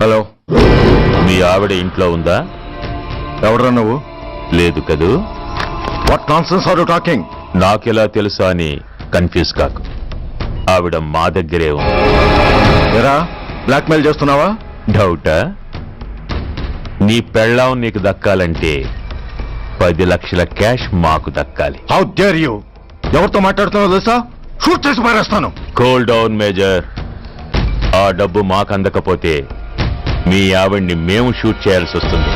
Hello, మీ ఆవిడ ఇంట్లో ఉందా? ఎవడ్రా నువ్వు? లేదు కదూ. What nonsense are you talking? నాకెలా తెలుసా అని కన్ఫ్యూజ్ కాకు. ఆవిడ మా దగ్గరే ఉంది. ఎరా, బ్లాక్మెయిల్ చేస్తున్నావా? డౌటా? నీ పెళ్ళాం నీకు దక్కాలంటే 10 లక్షల క్యాష్ మాకు దక్కాలి. How dare you? ఎవరితో మాట్లాడుతున్నావో తెలుసా? షూట్ చేసి పారేస్తాను. Cool down major. ఆ డబ్బు మాకు అందకపోతే మీ ఆవిడ్ని మేము షూట్ చేయాల్సి వస్తుంది.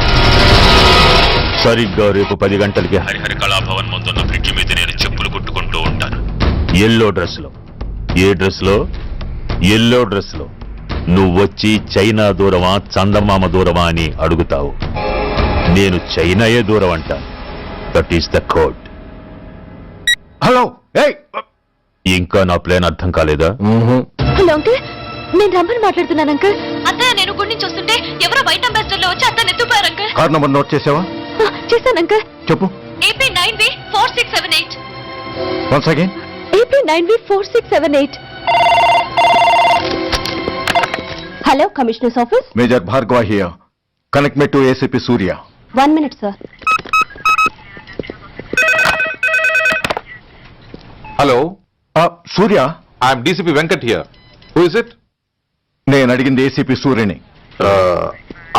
సరిగ్గా రేపు 10 గంటలకి హరిహర కళాభవన్ ముందున్న బ్రిడ్జి మీద నేను చెప్పులు కుట్టుకుంటూ ఉంటాను. ఎల్లో డ్రెస్లో. ఏ డ్రెస్లో? ఎల్లో డ్రెస్లో. నువ్వొచ్చి చైనా దూరమా చందమామ దూరమా అని అడుగుతావు. నేను చైనాయే దూరం అంటాను. That is the code. Hello, ఇంకా నా ప్లాన్ అర్థం కాలేదా? హలో అంకుల్, నేను రమ్మని మాట్లాడుతున్నాను అంకుల్. అత్తయ్య నేను గుడి నుంచి వస్తుంటే ఎవరో వైట్ అంబాసిడర్ లో వచ్చి అత్తని ఎత్తుపోయారు అంకుల్. కార్ నంబర్ నోట్ చేసావా? చేశాను అంకుల్. చెప్పు. AP9V4678. Once again. AP9V4678. Hello, commissioners office. Major Bhargava here. Connect me to ACP Surya. 1 minute sir. Hello, Surya. I'm DCP Venkat here. Who is it? నేను అడిగింది ACP సూర్యని.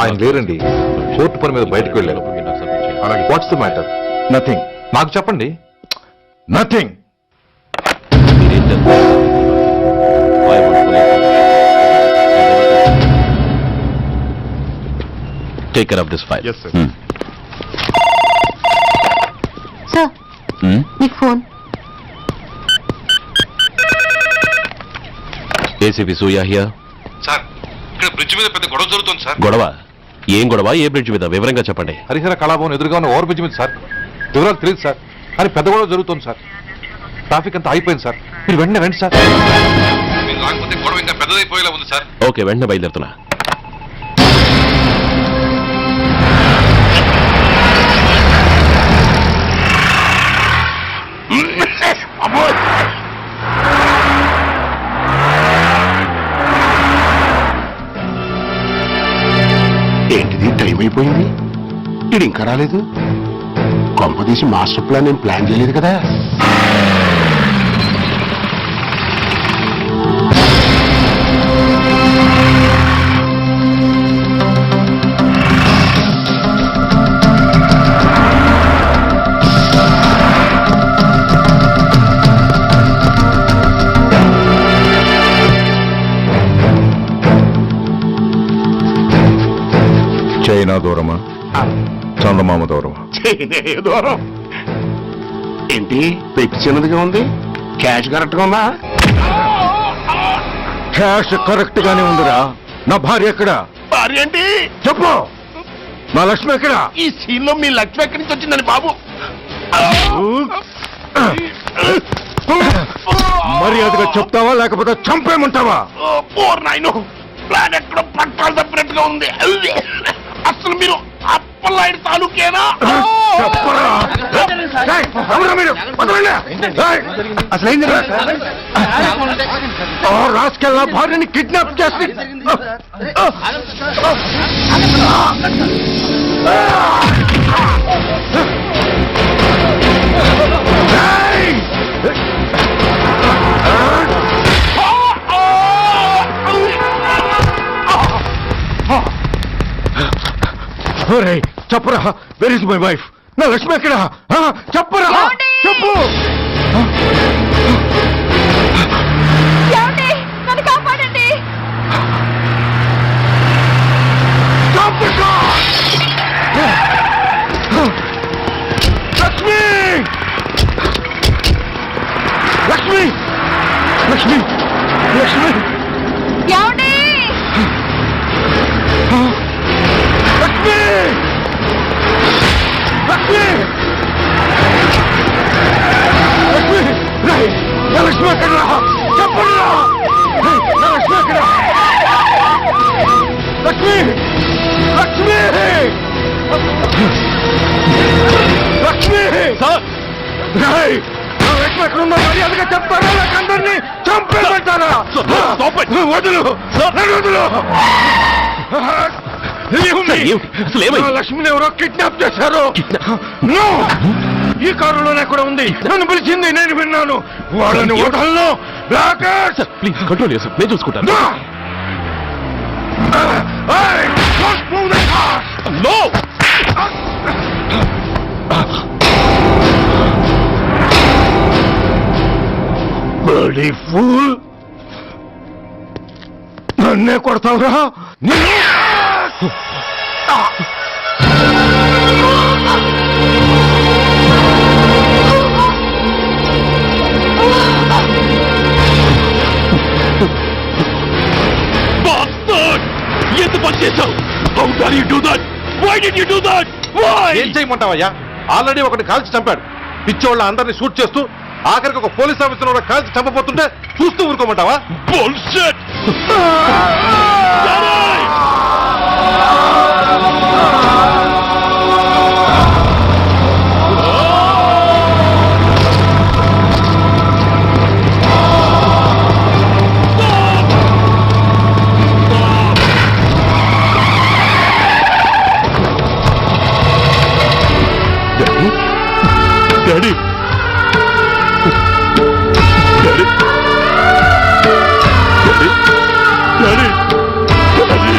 ఆయన లేరండి, కోర్టు పని మీద బయటకు వెళ్ళారు. What's the matter? నథింగ్. నాకు చెప్పండి. Nothing. Take care of this file. Sir, మీకు phone. ACP Surya here. Sir, ఇక్కడ బ్రిడ్జ్ మీద పెద్ద గొడవ జరుగుతుంది సార్. గొడవ? ఏం గొడవ? ఏ బ్రిడ్జ్ మీద? వివరంగా చెప్పండి. హరిహర కళాభవన్ ఎదురుగా ఉన్న ఓవర్ బ్రిడ్జ్ మీద సార్. వివరాలు తెలియదు సార్, కానీ పెద్ద గొడవ జరుగుతుంది సార్. ట్రాఫిక్ అంతా అయిపోయింది సార్. మీరు వెంటనే రండి సార్. మీరు రాకపోతే గొడవ ఇంకా పెద్దదైపోయేలా ఉంది సార్. ఓకే, వెంటనే బయలుదేరుతున్నా. ఏంటిది, టైం అయిపోయింది, ఇది ఇంకా రాలేదు. కొంపదీసి మాస్టర్ ప్లాన్ నేను ప్లాన్ చేయలేదు కదా. చైనా దూరమా చందమామ దూరమా? దూరం ఏంటి, పెట్టి చిన్నదిగా ఉంది, క్యాష్ కరెక్ట్ గా ఉందా? క్యాష్ కరెక్ట్ గానే ఉందిరా. నా భార్య ఎక్కడ? భార్య ఏంటి చెప్పు. నా లక్ష్మి ఎక్కడ? ఈ సీన్ లో మీ లక్ష్మి ఎక్కడి నుంచి వచ్చిందని బాబు? మర్యాదగా చెప్తావా లేకపోతే చంపేమంటావా? పోర్ నాయను, ప్లాన్ ఎక్కడో పట్టాలు తప్పినట్టుగా ఉంది. అసలు మీరు అప్పలాయుడు తాలూకేనా? రాసుకెళ్ళ భార్యని కిడ్నాప్ చేసి చెప్పరా, వెర్ ఇస్ మై వైఫ్? నా లక్ష్మి ఎక్కడ? చెప్పరా, చెప్పు. నన్ను కాపాడండి. లక్ష్మి, లక్ష్మి, లక్ష్మి, లక్ష్మి, ఏమండి? లక్ష్మి, లక్ష్మి, లక్ష్మి, నా లక్ష్మి ఎక్కడ? చెప్పండి. నా లక్ష్మి ఎక్కడ? లక్ష్మి, లక్ష్మి, లక్ష్మి. నా లక్ష్మి ఎక్కడున్నా మర్యాదగా చెప్తారా లేక అందరినీ చంపేమంటారా? వదులు, వదులు. లక్ష్మిని ఎవరో కిడ్నాప్ చేశారు. No! ఈ కారులోనే కూడా ఉంది. నన్ను పిలిచింది, నేను విన్నాను. వాళ్ళని హోటల్లో ప్లీజ్ కంట్రోల్ చేస్తాను, నేను చూసుకుంటాను. ఫూల్, నన్నే కొడతావురా? ఎందుకు పని చేశావు? How dare you do that? Why did you do that? Why? ఏం చేయమంటావయ్యా? ఆల్రెడీ ఒకటి కాల్చి చంపాడు. పిచ్చోళ్ళ అందరినీ షూట్ చేస్తూ ఆఖరికి ఒక పోలీస్ ఆఫీసర్ కూడా కాల్చి చంపబోతుంటే చూస్తూ ఊరుకోమంటావా? Bullshit! Daddy! Daddy! Daddy! Daddy!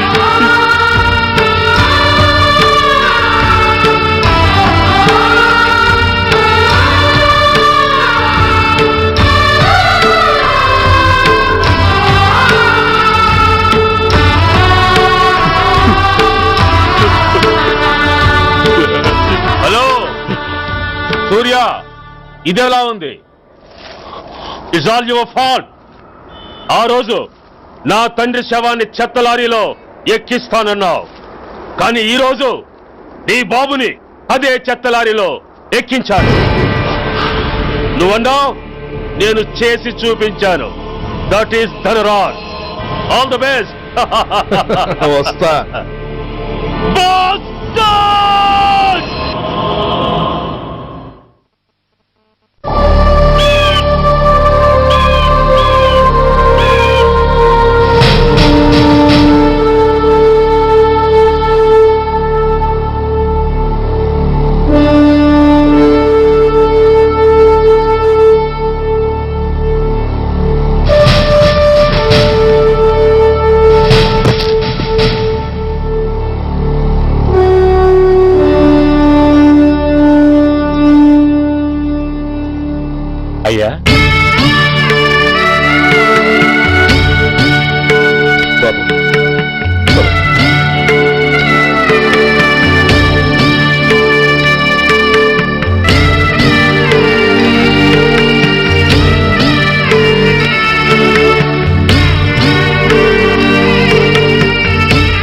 Hello Surya, ఇదెలా ఉంది? It's all your fault. ఆ రోజు నా తండ్రి శవాన్ని చెత్త లారీలో ఎక్కిస్తానన్నావు, కానీ ఈ రోజు నీ బాబుని అదే చెత్త లారీలో ఎక్కించాను. నువ్వన్నావు, నేను చేసి చూపించాను. That is Dhanraj. All the best. వస్తా. అయ్యా, బాబు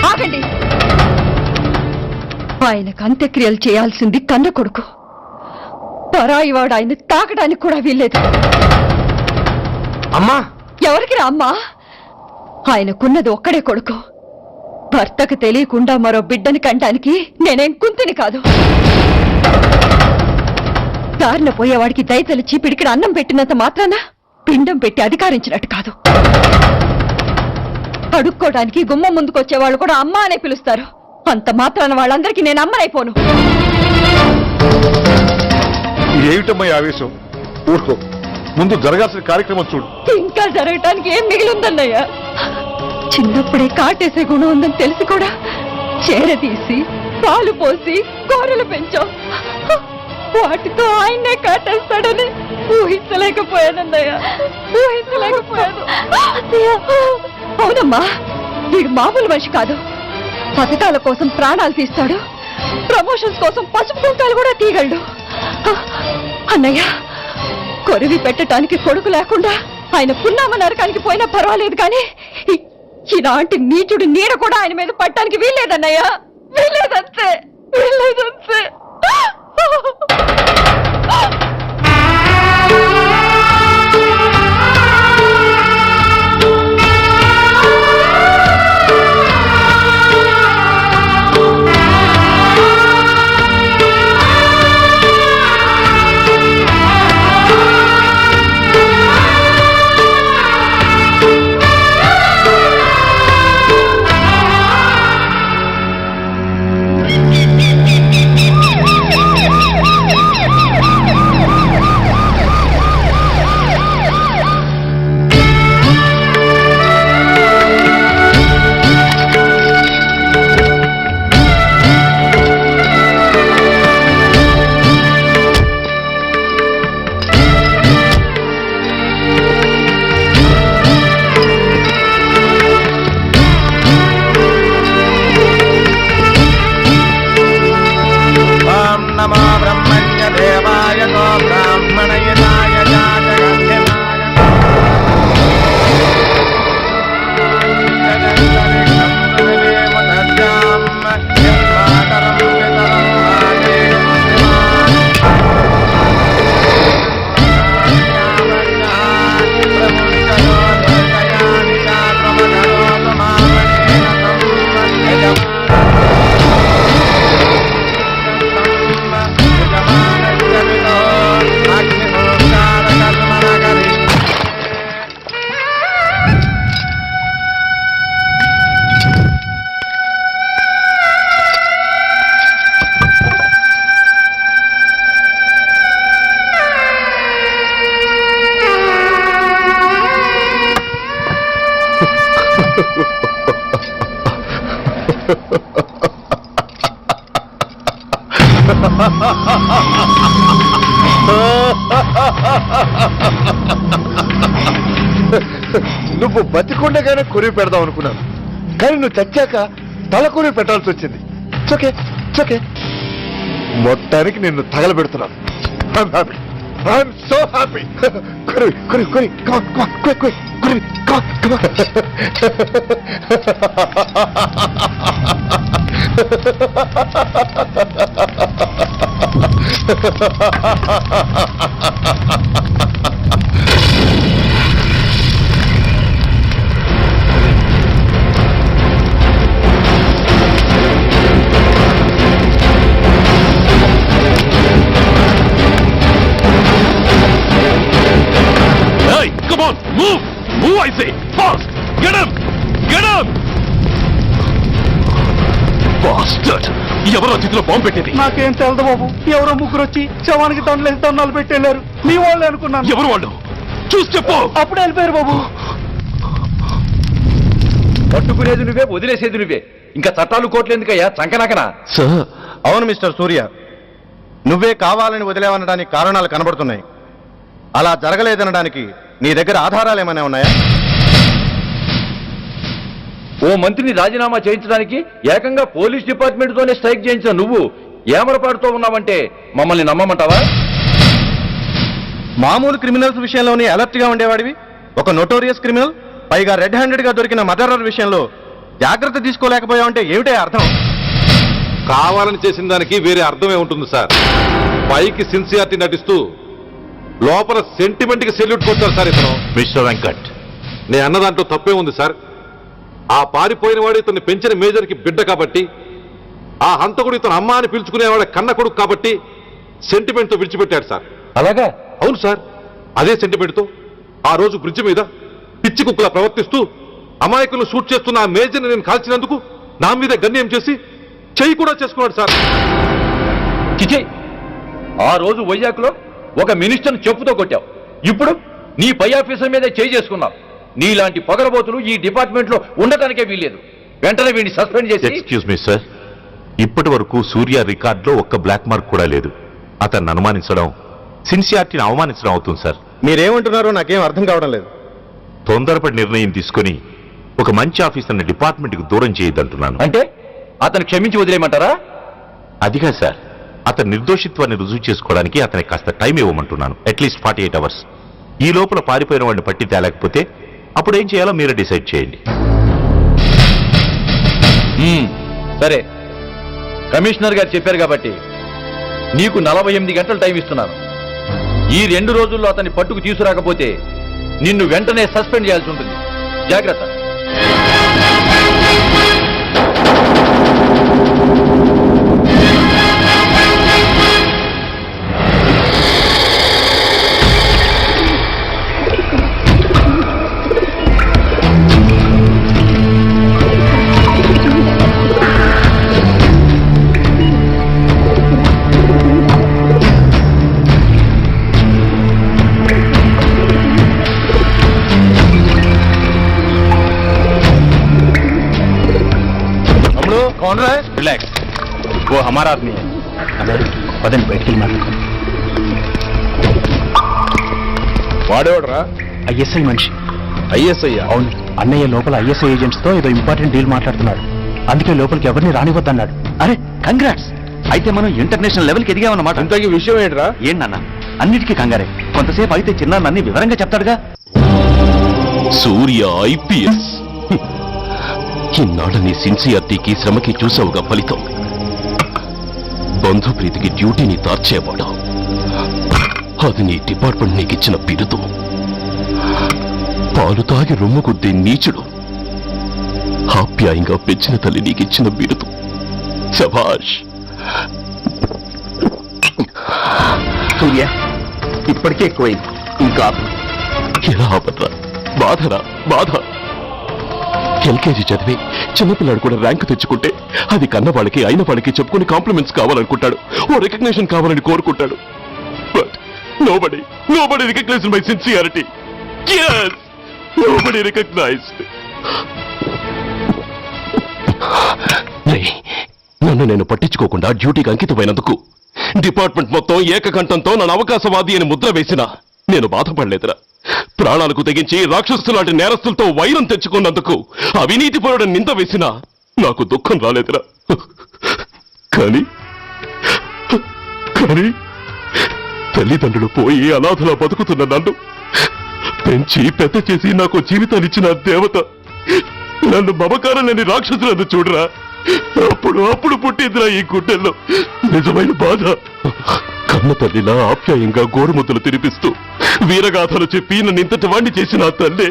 ఆగండి. ఆయనకు అంత్యక్రియలు చేయాల్సింది కన్న కొడుకు. పరాయివాడు ఆయన తాకడానికి కూడా వీల్లేదు. అమ్మా, ఎవరికి రా అమ్మా? ఆయనకున్నది ఒక్కడే కొడుకు. భర్తకు తెలియకుండా మరో బిడ్డని కంటానికి నేనేం కుంతిని కాదు. దారిన పోయేవాడికి దయతలిచి పిడికిడ అన్నం పెట్టినంత మాత్రాన పిండం పెట్టి అధికారించినట్టు కాదు. అడుక్కోవడానికి గుమ్మం ముందుకొచ్చేవాళ్ళు కూడా అమ్మ అనే పిలుస్తారు. అంత మాత్రాన వాళ్ళందరికీ నేను అమ్మనైపోను. ఏమిటమ్మా ఆవేశం? ఊరుకో, ముందు జరగాల్సిన కార్యక్రమం చూడు. ఇంకా జరగటానికి ఏం మిగిలిందన్నయ్య? చిన్నప్పుడే కాటేసే గుణం ఉందని తెలిసి కూడా చేరదీసి పాలు పోసి కూరలు పెంచాం. వాటితో ఆయన్నే కాటేస్తాడని ఊహించలేకపోయానన్నయ్య, ఊహించలేకపోయాను. అవునమ్మా, వీడు మామూలు మనిషి కాదు. పథకాల కోసం ప్రాణాలు తీస్తాడు, ప్రమోషన్స్ కోసం పసుపు కుంకాలు కూడా తీయగలడు. అన్నయ్య, కొరివి పెట్టడానికి కొడుకు లేకుండా ఆయన పున్నామ నరకానికి పోయినా పర్వాలేదు, కానీ ఇలాంటి నీచుడు నీడ కూడా ఆయన మీద పట్టడానికి వీల్లేదన్నయ్య, వీల్లేదంతే, వీల్లేదంతే. నువ్వు బతికుండగానే కొరివి పెడదాం అనుకున్నాను, కానీ నువ్వు చచ్చాక తల కొరివి పెట్టాల్సి వచ్చింది. ఓకే ఓకే, మొత్తానికి నిన్ను తగలబెడుతున్నాను. I'm so happy. కొరివి కొరివి కొరివి, కొరివి Hey, come on, move! Move, I say! Fast! Get him! Get him! Bastard! ఎవరో చేతిలో బాంబు పెట్టేది? నాకేం తెలదు బాబు. ఎవరో ముగ్గురు వచ్చి శవానికి దండలేసి దండాలు పెట్టేళ్ళారు. మీ వాళ్ళే అనుకున్నాను. ఎవరు వాళ్ళు? చూసి చెప్పు. అప్పుడే వెళ్ళిపోయారు బాబు. పట్టుకునేది నువ్వే, వదిలేసేది నువ్వే. ఇంకా చట్టాలు కోట్లు ఎందుకయ్యా చంకనాకనా? సార్, అవును మిస్టర్ సూర్య, నువ్వే కావాలని వదిలేవనడానికి కారణాలు కనబడుతున్నాయి. అలా జరగలేదనడానికి నీ దగ్గర ఆధారాలు ఏమైనా ఉన్నాయా? ఓ మంత్రిని రాజీనామా చేయించడానికి ఏకంగా పోలీస్ డిపార్ట్మెంట్ తోనే స్ట్రైక్ చేయించిన నువ్వు ఏమరపాటుతో ఉన్నావంటే మమ్మల్ని నమ్మమంటావా? మామూలు క్రిమినల్స్ విషయంలోనే అలర్ట్ గా ఉండేవాడివి, ఒక నోటోరియస్ క్రిమినల్, పైగా రెడ్ హ్యాండెడ్ గా దొరికిన మర్డరర్ విషయంలో జాగ్రత్త తీసుకోలేకపోయావంటే ఏమిటే అర్థం? కావాలని చేసిన దానికి వేరే అర్థమే ఉంటుంది సార్. పైకి సిన్సియారిటీ నటిస్తూ లోపల సెంటిమెంట్ కి సెల్యూట్ కొట్టారు సార్ ఇతను. మిస్టర్ వెంకట్, నేను అన్న దాంట్లో తప్పే ఉంది సార్. ఆ పారిపోయిన వాడు ఇతన్ని పెంచిన మేజర్ కి బిడ్డ కాబట్టి, ఆ హంతకుడు ఇతను అమ్మ అని పిలుచుకునేవాడు కన్న కొడుకు కాబట్టి సెంటిమెంట్ తో విడిచిపెట్టాడు సార్. అలాగా? అవును సార్, అదే సెంటిమెంట్ తో ఆ రోజు బ్రిడ్జ్ మీద పిచ్చి కుక్కలా ప్రవర్తిస్తూ అమాయకులను షూట్ చేస్తున్న ఆ మేజర్ని నేను కాల్చినందుకు నా మీద గన్యం చేసి చెయ్యి కూడా చేసుకున్నాడు సార్. చిచి, ఆ రోజు వైజాగ్లో ఒక మినిస్టర్ని చెప్పుతో కొట్టావు, ఇప్పుడు నీ పై ఆఫీసర్ మీదే చేయి చేసుకున్నావు. నీలాంటి పొగరబోతులు ఈ డిపార్ట్మెంట్ లో ఉండటానికే వీల్లేదు. వెంటనే వీడిని సస్పెండ్ చేసి. ఎక్స్క్యూజ్ మీ సార్, ఇప్పటి వరకు సూర్య రికార్డులో ఒక్క బ్లాక్ మార్క్ కూడా లేదు. అతన్ని అనుమానించడం సిన్సియారిటీని అవమానించడం అవుతుంది సార్. మీరేమంటున్నారో నాకేం అర్థం కావడం లేదు. తొందరపడి నిర్ణయం తీసుకుని ఒక మంచి ఆఫీసర్ని డిపార్ట్మెంట్కి దూరం చేయొద్దంటున్నాను. అంటే అతను క్షమించి వదిలేయమంటారా? అదిగా సార్, అతని నిర్దోషిత్వాన్ని రుజువు చేసుకోవడానికి అతనికి కాస్త టైం ఇవ్వమంటున్నాను. At least 48 hours. ఈ లోపల పారిపోయిన వాడిని పట్టి తేలేకపోతే అప్పుడు ఏం చేయాలో మీరే డిసైడ్ చేయండి. సరే, కమిషనర్ గారు చెప్పారు కాబట్టి నీకు 48 గంటలు టైం ఇస్తున్నాను. ఈ 2 రోజుల్లో అతన్ని పట్టుకు తీసుకురాకపోతే నిన్ను వెంటనే సస్పెండ్ చేయాల్సి ఉంటుంది. జాగ్రత్త. कौन रहा है? रिलैक्स, वो हमारा आदमी है. పదండి బయటికి వెళ్ళి మాట్లాడుకో. వాడేవాడరా? ఐఎస్ఐ మనిషి. ఐఎస్ఐ? అవును, అన్నయ్య లోపల ఐఎస్ఐ ఏజెంట్స్ తో ఏదో ఇంపార్టెంట్ డీల్ మాట్లాడుతున్నాడు. అందుకే లోపలికి ఎవరిని రానివద్దన్నాడు. అరే కంగ్రాట్స్, అయితే మనం ఇంటర్నేషనల్ లెవెల్కి ఎదిగామన్నమాట. అంతకీ విషయం ఏంట్రా? ఏంటన్నా అన్నిటికీ కంగారే. కొంతసేపు అయితే చిన్న అన్ని వివరంగా చెప్తాడుగా. సూర్య ఐపీఎస్. ఇన్నాళ్ళ నీ సిన్సియారిటీకి శ్రమకి చూసావుగా ఫలితం. బంధుప్రీతికి డ్యూటీని తార్చేవాడు. అది నీ డిపార్ట్మెంట్ నీకిచ్చిన బిరుదు. పాలు తాగి రొమ్ము కొద్ది నీచుడు. ఆప్యాయంగా పెంచిన తల్లి నీకిచ్చిన బిరుదు. శభాష్. సూర్య, ఇప్పటికే ఎక్కువైంది, ఇంకా ఎలా ఆపట్రా? బాధరా బాధ. ఎల్కేజీ చదివి చిన్నపిల్లాడు కూడా ర్యాంక్ తెచ్చుకుంటే అది కన్న వాళ్ళకి అయిన వాళ్ళకి చెప్పుకుని కాంప్లిమెంట్స్ కావాలనుకుంటాడు, ఓ రికగ్నిషన్ కావాలని కోరుకుంటాడు. But nobody recognised my sincerity. Yes, nobody recognized. నన్ను నేను పట్టించుకోకుండా డ్యూటీకి అంకితమైనందుకు డిపార్ట్మెంట్ మొత్తం ఏకకంఠంతో నన్ను అవకాశవాది అని ముద్ర వేసినా నేను బాధపడలేదురా. ప్రాణాలకు తెగించి రాక్షసులాంటి నేరస్తులతో వైరం తెచ్చుకున్నందుకు అవినీతి పరుడని నింద వేసినా నాకు దుఃఖం రాలేదురా. కానీ తల్లిదండ్రులు పోయి అనాథలా బతుకుతున్న నన్ను పెంచి పెద్ద చేసి నాకు జీవితాన్నిచ్చిన దేవత నన్ను మమకారం లేని రాక్షసులను చూడరా. అప్పుడు పుట్టిందిరా ఈ గుడ్డెల్లో నిజమైన బాధ. కన్న తల్లిలా ఆప్యాయంగా గోరుముద్దలు తినిపిస్తూ వీరగాథలు చెప్పి నన్ను ఇంతటి వాణ్ణి చేసిన ఆ తల్లే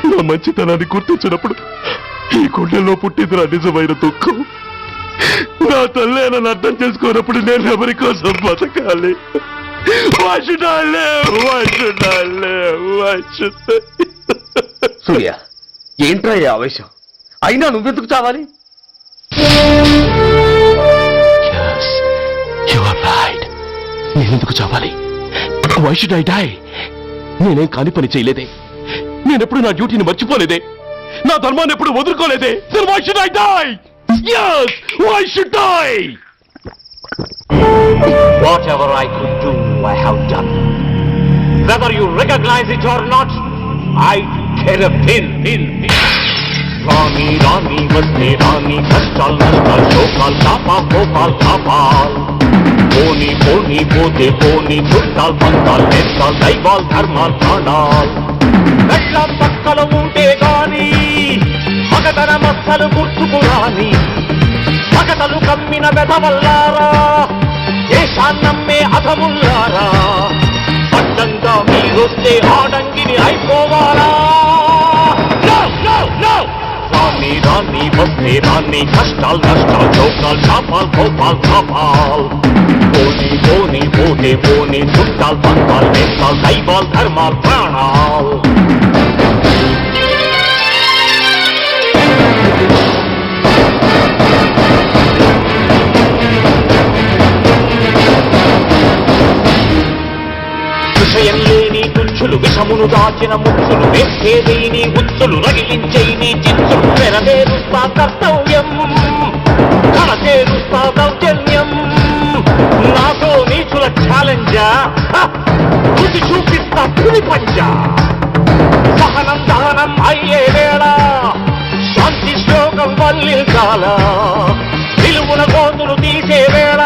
నా మంచితనాన్ని గుర్తించినప్పుడు ఈ గుండెల్లో పుట్టిందిరా నిజమైన దుఃఖం. నా తల్లే నన్ను అర్థం చేసుకోనప్పుడు నేను ఎవరి కోసం బతకాలి? సూర్య, ఏంట్రా ఈ ఆవేశం? అయినా నువ్వెందుకు చావాలి? నేనెందుకు చావాలి? Why should I die? నేనేం కాని పని చేయలేదే. నేనెప్పుడు నా డ్యూటీని మర్చిపోలేదే. నా ధర్మాన్ని ఎప్పుడు వదులుకోలేదే. Then why should I die? Yes, why should I? Whatever I could do, I have done. Whether you recognize it or not, I care a pin. రాణి వస్తే రాణి, కష్టాలు నష్టాలు శోకాలు కాపాల్ పోనీ పోతే పోనీ, చుట్టాలు పంతాలు నేస్తాలు దైవాలు ధర్మాలు ప్రాణాలు. గట్ల పక్కలు ఉంటే గాని మగతన మచ్చలు గుర్తుకురాని, మగతలు కమ్మిన వెధవల్లారా, దేశాన్నమ్మే అధముల్లారా, అడ్డంగా మీరొస్తే ఆడంగిని అయిపోవాలా? రాణి వస్తే రాణి, కష్టాలు నష్టాలు శోకాలు కాపాల్ పోనీ పోతే పోనీ, చుట్టాలు పంతాలు నేస్తాలు దైవాలు ధర్మాలు ప్రాణాలు. విషయం లేని తుచ్చులు, విషమును దాచిన ముచ్చులు, వేసేదేని ఉచ్చులు, రగిలించేని చిచ్చులు, నెరవేరుస్తా కర్తవ్యం, కనచేరుస్తా దౌర్జన్యం. నాతో నీచుల ఛాలెంజా, రుచి చూపిస్తా పులి పంజా. సహనం దహనం అయ్యే వేళ, శాంతి శ్లోకం వల్లించాల, నిలువున గోతులు తీసే వేళ,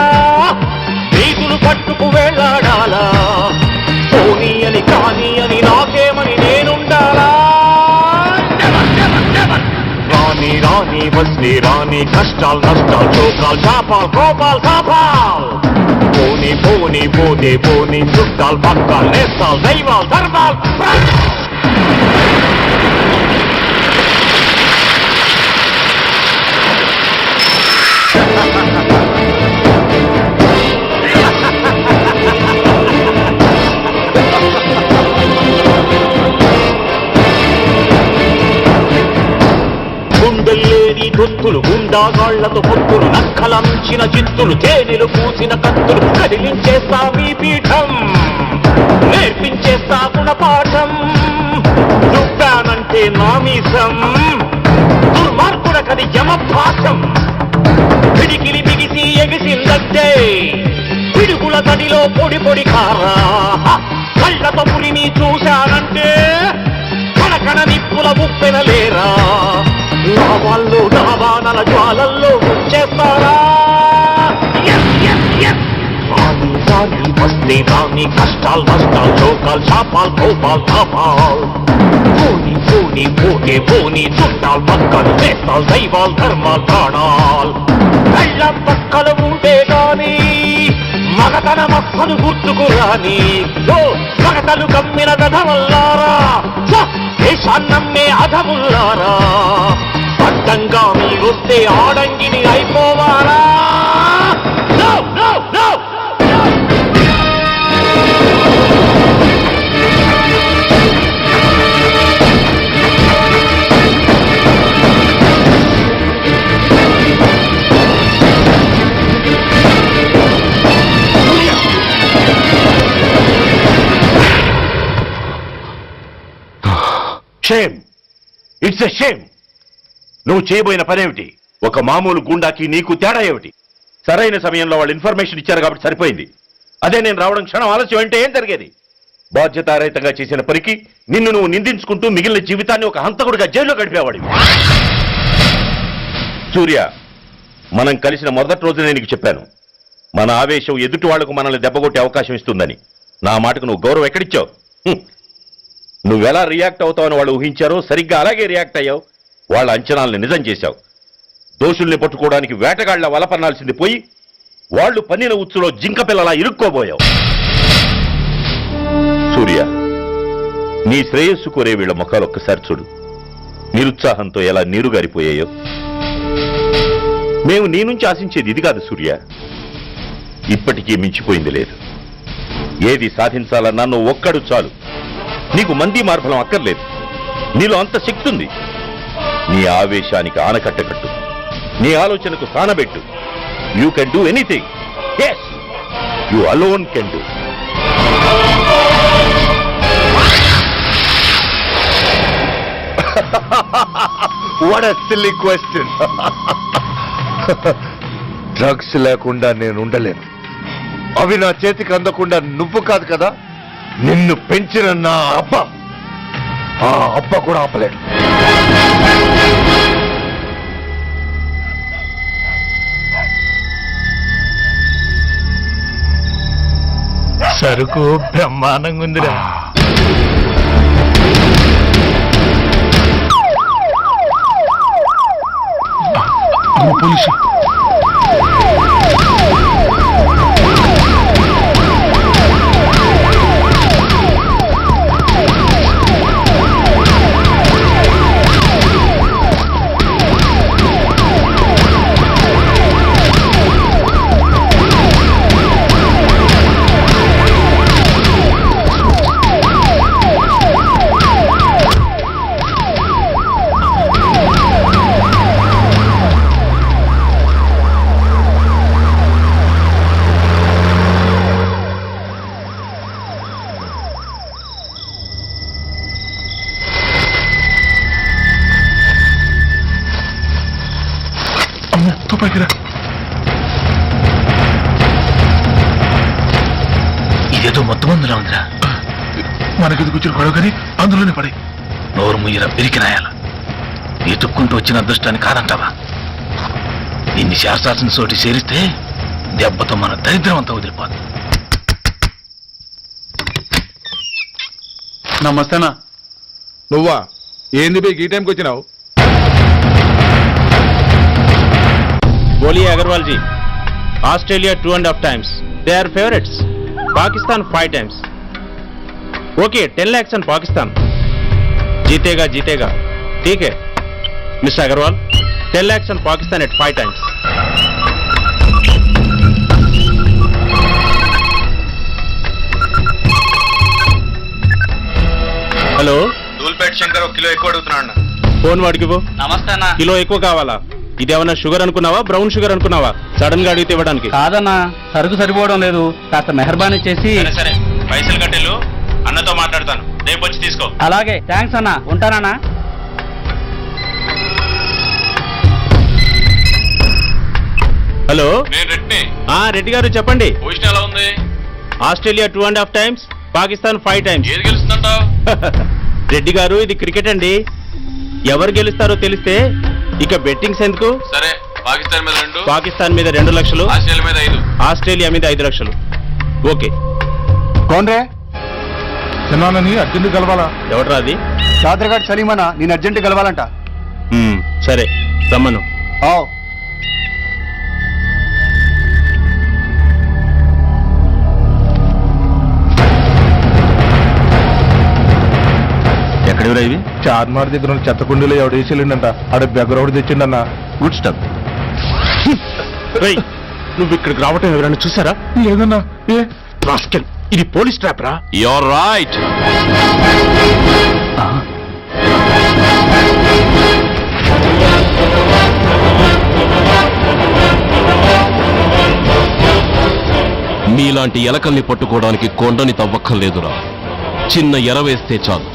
నీతులు పట్టుకు వేళ్లాడాలా. పోనీ అని కానీ అని నాకేమని నేనుండాలా? రాణి వస్తే రాణి, కష్టాలు నష్టాలు శోకాలు కాపాల్ పోనీ పోతే పోనీ, చుట్టాలు పక్కాలు నేస్తాలు దైవాలు ధర్మాలు. గుండెల్లేని దొత్తులు, గుండాగాళ్లతో పొత్తులు, నక్కలంచిన చిత్తులు, తేనెలు పూసిన కత్తులు, కదిలించేస్తా మీ పీఠం, నేర్పించేస్తా గుణపాఠం. దుబ్బానంటే నామీసం, దుర్మార్గుడకది యమపాఠం. పిడికిలి బిగిసి ఎగిసిందంటే పిడుగుల తడిలో పొడి కారా. కళ్ళతో పులిని చూశానంటే కనకన నిప్పుల ఉప్పెనలేరా. నా వాళ్ళు దావానల జ్వాలల్లో ఉంచేస్తారా? రాణి వస్తే రాణి, కష్టాలు నష్టాలు శోకాలు కాపాల్ పోనీ పోతే పోనీ, చుట్టాలు పక్కలు నేస్తాలు దైవాలు ధర్మాలు ప్రాణాలు. కళ్ళ పక్కలు ఉంటే గాని మగతన మక్కలు గుర్తుకురాని, మగతలు కమ్మిన వెధవల్లారా, దేశాన్నమ్మే అధముల్లారా, అడ్డంగా మీరొస్తే ఆడంగిని అయిపోవాలా? Shame, it's a shame. నువ్వు చేయబోయిన పనేమిటి? ఒక మామూలు గుండాకి నీకు తేడా ఏమిటి? సరైన సమయంలో వాళ్ళు ఇన్ఫర్మేషన్ ఇచ్చారు కాబట్టి సరిపోయింది. అదే నేను రావడం క్షణం ఆలస్యం అంటే ఏం జరిగేది? బాధ్యతారహితంగా చేసిన పనికి నిన్ను నువ్వు నిందించుకుంటూ మిగిలిన జీవితాన్ని ఒక హంతకుడిగా జైల్లో గడిపేవాడివి. సూర్య, మనం కలిసిన మొదటి రోజునే నీకు చెప్పాను, మన ఆవేశం ఎదుటి వాళ్లకు మనల్ని దెబ్బగొట్టే అవకాశం ఇస్తుందని. నా మాటకు నువ్వు గౌరవం ఎక్కడిచ్చావు? నువ్వెలా రియాక్ట్ అవుతావని వాళ్ళు ఊహించారో సరిగ్గా అలాగే రియాక్ట్ అయ్యావు. వాళ్ళ అంచనాల్ని నిజం చేశావు. దోషుల్ని పట్టుకోవడానికి వేటగాళ్ల వలపన్నాల్సింది పోయి వాళ్ళు పన్నిన ఉచ్చులో జింక పిల్లలా ఇరుక్కోబోయావు. సూర్య, నీ శ్రేయస్సు కోరే వీళ్ళ ముఖాలు ఒక్కసారి చూడు. నిరుత్సాహంతో ఎలా నీరుగారిపోయాయో. మేము నీ నుంచి ఆశించేది ఇది కాదు సూర్య. ఇప్పటికీ మించిపోయింది లేదు. ఏది సాధించాలన్నా నువ్వు ఒక్కడు చాలు. నీకు మంది మార్బలం అక్కర్లేదు. నీలో అంత శక్తి ఉంది. నీ ఆవేశానికి ఆనకట్ట కట్టు, నీ ఆలోచనకు సానబెట్టు. You can do anything. yes, you alone can do. What a silly question. Drugs లేకుండా నేను ఉండలేను. అవి నా చేతికి అందకుండా నువ్వు కాదు కదా, నిన్ను పెంచిన నా అబ్బ, ఆ అబ్బ కూడా ఆపలేడు. సరుకు బ్రహ్మాండంగా ఉందిరా. పోలీసు ఇదేదో మొత్తం అందులో ఉందిరా. మనకి కూర్చుని గొడవ కానీ అందులోనే పడి నోరు ముయ్యరా పిరికినాయాల. ఎత్తుక్కుంటూ వచ్చిన అదృష్టాన్ని కాదంటావా? ఇన్ని శాస్త్రాసిన చోటి చేరిస్తే దెబ్బతో మన దరిద్రం అంతా వదిలిపోదు. నమస్తేనా. నువ్వా? ఏంది బే ఈ టైంకి వచ్చినావు? बोलिए अग्रवाल जी, Australia 2.5 times, they are favorites. Pakistan 5 times. Okay, 10 lakhs on Pakistan. जीतेगा जीतेगा, ठीक है mister Agarwal. 10 lakhs on Pakistan at 5 times. Hello, Dhoolpet Shankar ఒక కిలో ఎక్కువ అడుగుతున్నా అన్న. ఫోన్ వాడికి పో. నమస్తే అన్న. కిలో ఎక్కువ కావాలా? ఇదేమన్నా షుగర్ అనుకున్నావా, బ్రౌన్ షుగర్ అనుకున్నావా? సడన్ గా అడిగితే ఇవ్వడానికి కాదన్నా, సరుకు సరిపోవడం లేదు. కాస్త మెహర్బానీ చేసి. సరే, పైసలు కట్టెలు అన్నతో మాట్లాడతాను, రేపు వచ్చి తీసుకో. అలాగే, థ్యాంక్స్ అన్నా, ఉంటానన్నా. హలో, నేను రెడ్డిని. రెడ్డి గారు చెప్పండి. పొజిషన్ ఎలా ఉంది? Australia 2.5 times, Pakistan 5 times. ఏది గెలుస్తుందంటావు? రెడ్డి గారు, ఇది క్రికెట్ అండి. ఎవరు గెలుస్తారో తెలిస్తే ఇక బెట్టింగ్స్ ఎందుకు? సరే, పాకిస్తాన్ మీద 2, పాకిస్తాన్ మీద 2 లక్షలు, ఆస్ట్రేలియా మీద 5. ఆస్ట్రేలియా మీద 5 లక్షలు. ఓకే. కోన్రే? చిన్నానని అర్జెంట్ కలవాలా? ఎవడ్రా అది? చాదరగాడు సలీమనా, నేను అర్జెంట్ కలవాలంట. సరే, రమ్మను. ఎక్కడెవరా ఇవి? చార్మార్ దగ్గర ఉన్న చెత్త కుండీలో ఎవడు వేసేళ్ళంట. ఆడ బెగ్గరౌడ్ తెచ్చిండన్నా. Good stuff. నువ్వు ఇక్కడికి రావటం ఎవరైనా చూసారా? లేదన్నా. ఏ రాస్కెల్, ఇది పోలీస్ ట్రాప్ రా. You're right. మీలాంటి ఎలకల్ని పట్టుకోవడానికి కొండని తవ్వక్కర్లేదురా. చిన్న ఎర వేస్తే చాలు.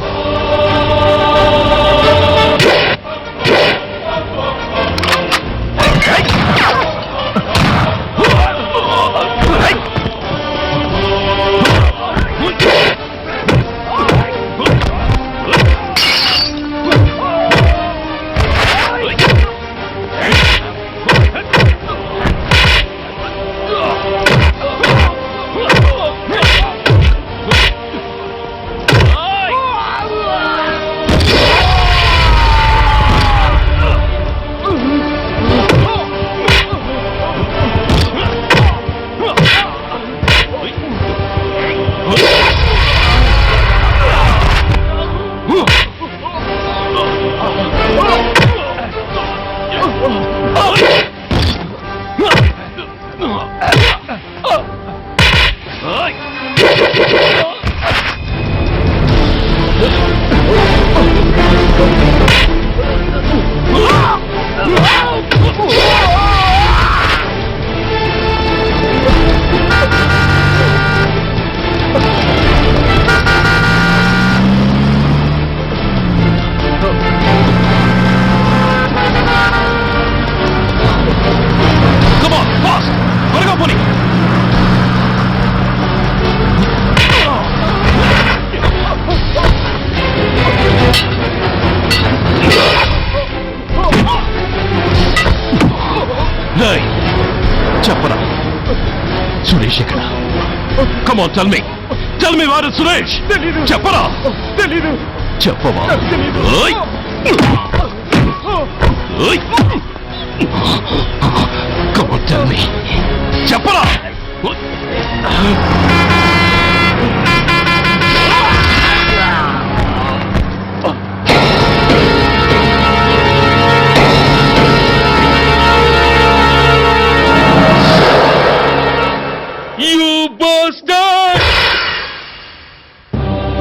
చెప్పరా సురేష్ ఎక్కడ? Come on, tell me where is Suresh? చెప్పరా? చెప్పవా? ఓయ్! ఓయ్! Come on, tell me. చెప్పరా?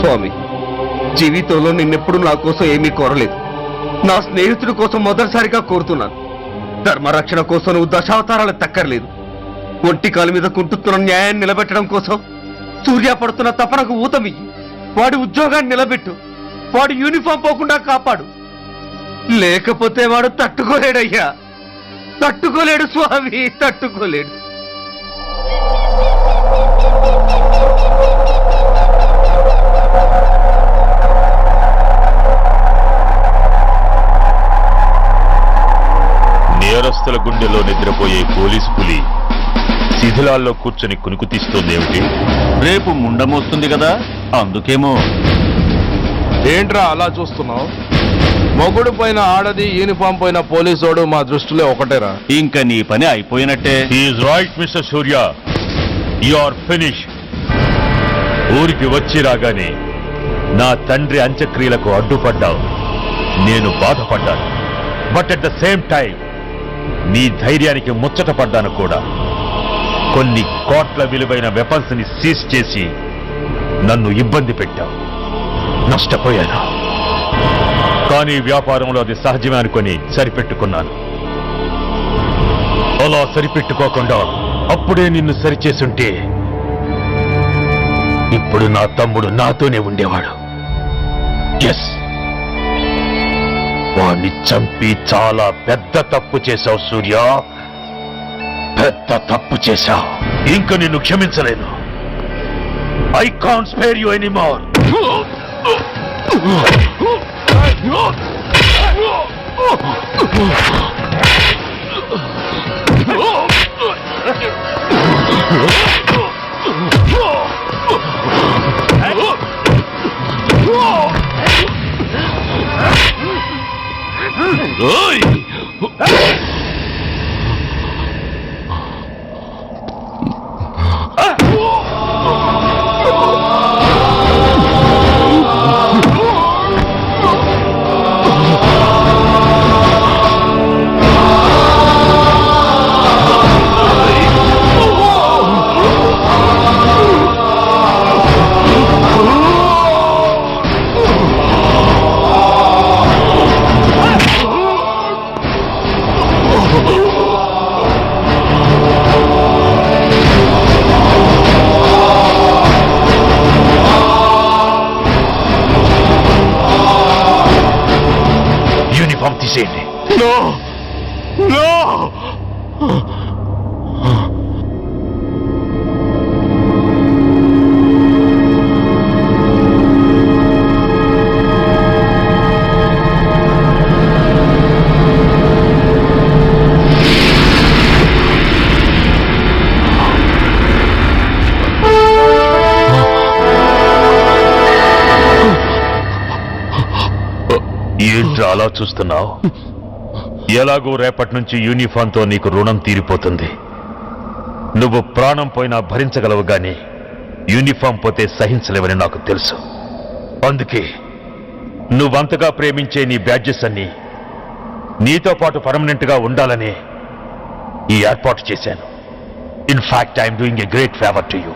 స్వామి, జీవితంలో నిన్నెప్పుడు నా కోసం ఏమీ కోరలేదు. నా స్నేహితుడి కోసం మొదటిసారిగా కోరుతున్నాను. ధర్మరక్షణ కోసం నువ్వు దశావతారాలు తక్కర్లేదు. ఒంటి కాలు మీద కుంటుతున్న న్యాయాన్ని నిలబెట్టడం కోసం సూర్య పడుతున్న తపనకు ఊతమియ్యి. వాడి ఉద్యోగాన్ని నిలబెట్టు. వాడు యూనిఫామ్ పోకుండా కాపాడు. లేకపోతే వాడు తట్టుకోలేడయ్యా, తట్టుకోలేడు స్వామి, తట్టుకోలేడు. నేరస్తుల గుండెలో నిద్రపోయే పోలీసు పులి శిథిలాల్లో కూర్చొని కునుకు తీస్తోందేమిటి? రేపు ముండమొస్తుంది కదా, అందుకేమో. ఏంట్రా అలా చూస్తున్నావు? మొగుడు పైన ఆడది, యూనిఫామ్ పైన పోలీసోడు మా దృష్టిలో ఒకటేరా. ఇంకా నీ పని అయిపోయినట్టే. Is right mister Surya, you are finish. ఊరికి వచ్చి రాగానే నా తండ్రి అంత్యక్రియలకు అడ్డుపడ్డావు. నేను బాధపడ్డాను. But at the same time నీ ధైర్యానికి ముచ్చటపడ్డాను కూడా. కొన్ని కోట్ల విలువైన వెపన్స్ ని సీజ్ చేసి నన్ను ఇబ్బంది పెట్టావు. నష్టపోయాను. కానీ వ్యాపారంలో అది సహజమే అనుకొని సరిపెట్టుకున్నాను. అలా సరిపెట్టుకోకుండా అప్పుడే నిన్ను సరిచేసుంటే ఇప్పుడు నా తమ్ముడు నాతోనే ఉండేవాడు. ఎస్, వాణ్ణి చంపి చాలా పెద్ద తప్పు చేశావు సూర్య, పెద్ద తప్పు చేశావు. ఇంక నిన్ను క్షమించలేను. I can't spare you anymore. తీసేయండి. ఏంట్రా అలా చూస్తున్నావు? ఎలాగో రేపటి నుంచి యూనిఫామ్తో నీకు రుణం తీరిపోతుంది. నువ్వు ప్రాణం పోయినా భరించగలవు గాని యూనిఫామ్ పోతే సహించలేవని నాకు తెలుసు. అందుకే నువ్వంతగా ప్రేమించే నీ బ్యాడ్జెస్ అన్ని నీతో పాటు పర్మనెంట్ గా ఉండాలని ఈ ఏర్పాటు చేశాను. In fact I'm doing a great favour to you.